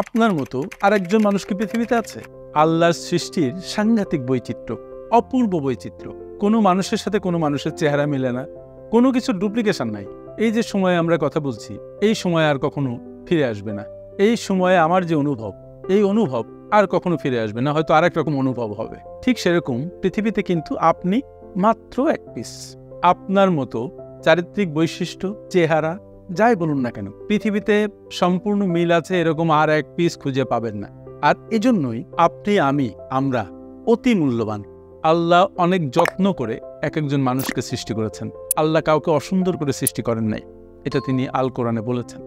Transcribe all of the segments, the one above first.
আপনার মতো আরেকজন মানুষ কি পৃথিবীতে আছে? আল্লাহর সৃষ্টির সাংঘাতিক বৈচিত্র্য, অপূর্ব বৈচিত্র্য। কোনো মানুষের সাথে কোনো মানুষের চেহারা মেলে না, কোনো কিছুর ডুপ্লিকেশন নাই। এই যে সময়ে আমরা কথা বলছি, এই সময় আর কখনো ফিরে আসবে না। এই সময়ে আমার যে অনুভব, এই অনুভব আর কখনো ফিরে আসবে না, হয়তো আরেক রকম অনুভব হবে। ঠিক সেরকম পৃথিবীতে কিন্তু আপনি মাত্র এক পিস। আপনার মতো চারিত্রিক বৈশিষ্ট্য, চেহারা, যাই বলুন না কেন, পৃথিবীতে সম্পূর্ণ মিল আছে এরকম আর এক পিস খুঁজে পাবেন না। আর এজন্যই আপনি, আমরা অতি মূল্যবান। আল্লাহ অনেক যত্ন করে এক একজন মানুষকে সৃষ্টি করেছেন। আল্লাহ কাউকে অসুন্দর করে সৃষ্টি করেন নাই, এটা তিনি আল কোরআনে বলেছেন।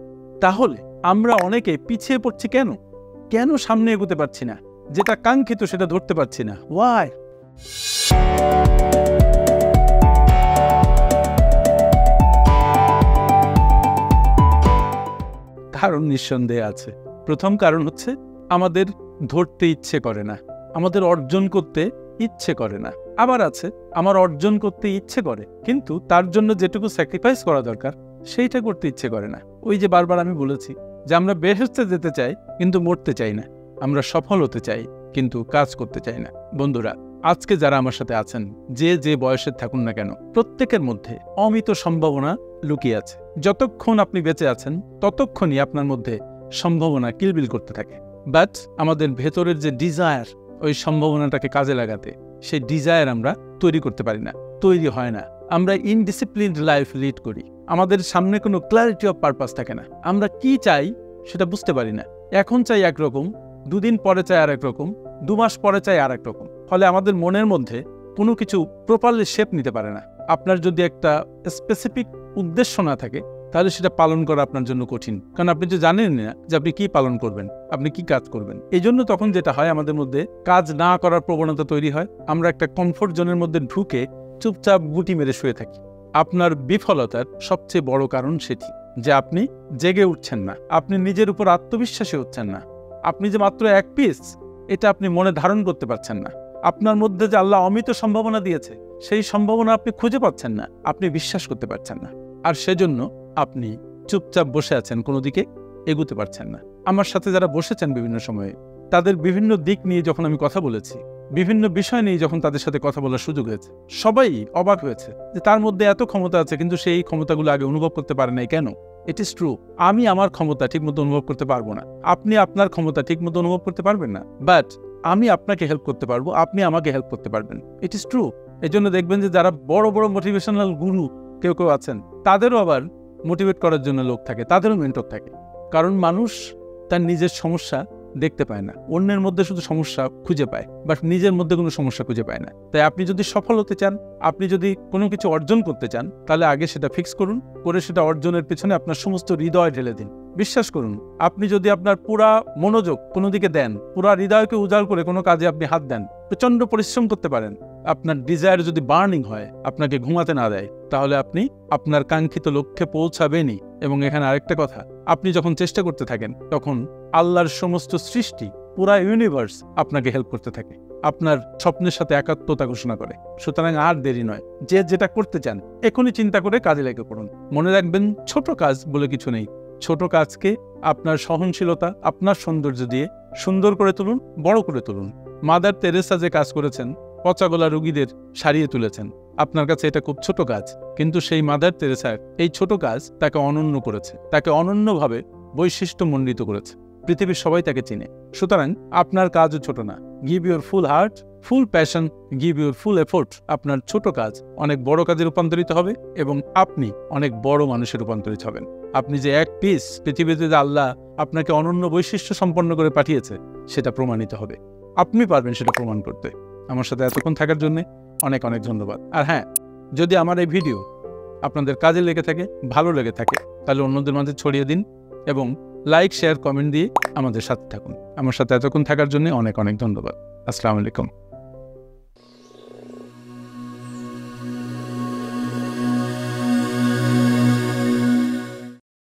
তাহলে আমরা অনেকে পিছিয়ে পড়ছি কেন? কেন সামনে এগোতে পারছি না? যেটা কাঙ্ক্ষিত সেটা ধরতে পারছি না। ওয়াই? কারণ নিঃসন্দেহে আছে। প্রথম কারণ হচ্ছে আমাদের ধরতে ইচ্ছে করে না, আমাদের অর্জন করতে ইচ্ছে করে না। আবার আছে আমার অর্জন করতে ইচ্ছে করে, কিন্তু তার জন্য যেটুকু স্যাক্রিফাইস করা দরকার সেইটা করতে ইচ্ছে করে না। ওই যে বারবার আমি বলেছি যে আমরা বেহেশতে যেতে চাই কিন্তু মরতে চাই না, আমরা সফল হতে চাই কিন্তু কাজ করতে চাই না। বন্ধুরা, আজকে যারা আমার সাথে আছেন, যে যে বয়সের থাকুন না কেন, প্রত্যেকের মধ্যে অমিত সম্ভাবনা লুকিয়ে আছে। যতক্ষণ আপনি বেঁচে আছেন ততক্ষণই আপনার মধ্যে সম্ভাবনা কিলবিল করতে থাকে। বাট আমাদের ভেতরের যে ডিজায়ার, ওই সম্ভাবনাটাকে কাজে লাগাতে, সেই ডিজায়ার আমরা তৈরি করতে পারি না, তৈরি হয় না। আমরা ইনডিসিপ্লিনড লাইফ লিড করি, আমাদের সামনে কোনো ক্ল্যারিটি অফ পারপাস থাকে না। আমরা কি চাই সেটা বুঝতে পারি না। এখন চাই একরকম, দুদিন পরে চাই আর এক রকম, 2 মাস পরে চাই আর এক রকম। ফলে আমাদের মনের মধ্যে কোনো কিছু প্রপারলি শেপ নিতে পারে না। আপনার যদি একটা স্পেসিফিক উদ্দেশ্য না থাকে তাহলে সেটা পালন করা আপনার জন্য কঠিন, কারণ আপনি তো জানেন না যে আপনি কি পালন করবেন, আপনি কি কাজ করবেন। এই জন্য তখন যেটা হয়, আমাদের মধ্যে কাজ না করার প্রবণতা তৈরি হয়। আমরা একটা কমফোর্ট জোনের মধ্যে ঢুকে চুপচাপ গুটি মেরে শুয়ে থাকি। আপনার বিফলতার সবচেয়ে বড় কারণ সেটি যে আপনি জেগে উঠছেন না, আপনি নিজের উপর আত্মবিশ্বাসী হচ্ছেন না। আপনি যে মাত্র এক পিস, এটা আপনি মনে ধারণ করতে পারছেন না। আপনার মধ্যে যে আল্লাহ অমিত সম্ভাবনা দিয়েছে, সেই সম্ভাবনা আপনি খুঁজে পাচ্ছেন না, আপনি বিশ্বাস করতে পারছেন না। আর সেজন্য আপনি চুপচাপ বসে আছেন, কোনো দিকে এগুতে পারছেন না। আমার সাথে যারা বসেছেন বিভিন্ন সময়ে, তাদের বিভিন্ন দিক নিয়ে যখন আমি কথা বলেছি, বিভিন্ন বিষয় নিয়ে যখন তাদের সাথে কথা বলার সুযোগ হয়েছে, সবাই অবাক হয়েছে যে তার মধ্যে এত ক্ষমতা আছে, কিন্তু সেই ক্ষমতাগুলো আগে অনুভব করতে পারে নাই কেন। ইট ইজ ট্রু, আমি আমার ক্ষমতা ঠিকমতো অনুভব করতে পারবো না, আপনি আপনার ক্ষমতা ঠিকমতো অনুভব করতে পারবেন না, বাট আমি আপনাকে হেল্প করতে পারবো, আপনি আমাকে হেল্প করতে পারবেন। It is true. এই জন্য দেখবেন যে যারা বড় বড় মোটিভেশনাল গুরু কেউ কেউ আছেন, তাদেরও আবার মোটিভেট করার জন্য লোক থাকে, তাদেরও মেন্টর থাকে। কারণ মানুষ তার নিজের সমস্যা দেখতে পায় না, অন্যের মধ্যে শুধু সমস্যা খুঁজে পায়, বাট নিজের মধ্যে কোনো সমস্যা খুঁজে পায় না। তাই আপনি যদি সফল হতে চান, আপনি যদি কোনো কিছু অর্জন করতে চান, তাহলে আগে সেটা ফিক্স করুন, করে সেটা অর্জনের পেছনে আপনার সমস্ত হৃদয় ঢেলে দিন। বিশ্বাস করুন, আপনি যদি আপনার পুরা মনোযোগ কোনো দিকে দেন, পুরা হৃদয়কে উজাড় করে কোনো কাজে আপনি হাত দেন, প্রচন্ড পরিশ্রম করতে পারেন, আপনার ডিজায়ার যদি বার্নিং হয়, আপনাকে ঘুমাতে না দেয়, তাহলে আপনি আপনার কাঙ্ক্ষিত লক্ষ্যে পৌঁছাবেনই। এবং এখানে আরেকটা কথা, আপনি যখন চেষ্টা করতে থাকেন, তখন আল্লাহর সমস্ত সৃষ্টি, পুরা ইউনিভার্স আপনাকে হেল্প করতে থাকে, আপনার স্বপ্নের সাথে একাত্মতা ঘোষণা করে। সুতরাং আর দেরি নয়, যে যেটা করতে চান এখনই চিন্তা করে কাজে লেগে পড়ুন। মনে রাখবেন, ছোট কাজ বলে কিছু নেই। ছোট কাজকে আপনার সহনশীলতা, আপনার সৌন্দর্য দিয়ে সুন্দর করে তুলুন, বড় করে তুলুন। মাদার তেরেসা যে কাজ করেছেন, পচাগলা রোগীদের সারিয়ে তুলেছেন, আপনার কাছে এটা খুব ছোট কাজ, কিন্তু সেই মাদার তেরেসার এই ছোট কাজ তাকে অনন্য করেছে, তাকে অনন্যভাবে বৈশিষ্ট্যমণ্ডিত করেছে। পৃথিবীর সবাই তাকে চিনে। সুতরাং আপনার কাজও ছোট না। Give your full heart, full passion, give your full effort. আপনার ছোট কাজ অনেক বড় কাজে রূপান্তরিত হবে এবং আপনি অনেক বড় মানুষে রূপান্তরিত হবেন। আপনি যে এক পিস, পৃথিবীতে যে আল্লাহ আপনাকে অনন্য বৈশিষ্ট্য সম্পন্ন করে পাঠিয়েছে, সেটা প্রমাণিত হবে। আপনি পারবেন সেটা প্রমাণ করতে। আমার সাথে এতক্ষণ থাকার জন্য অনেক অনেক ধন্যবাদ। আর হ্যাঁ, যদি আমার এই ভিডিও আপনাদের কাজে লেগে থাকে, ভালো লেগে থাকে, তাহলে অন্যদের মাঝে ছড়িয়ে দিন এবং লাইক, শেয়ার, কমেন্ট দিয়ে আমাদের সাথে থাকুন। আমার সাথে এতক্ষণ থাকার জন্য অনেক অনেক ধন্যবাদ। আসসালামু আলাইকুম।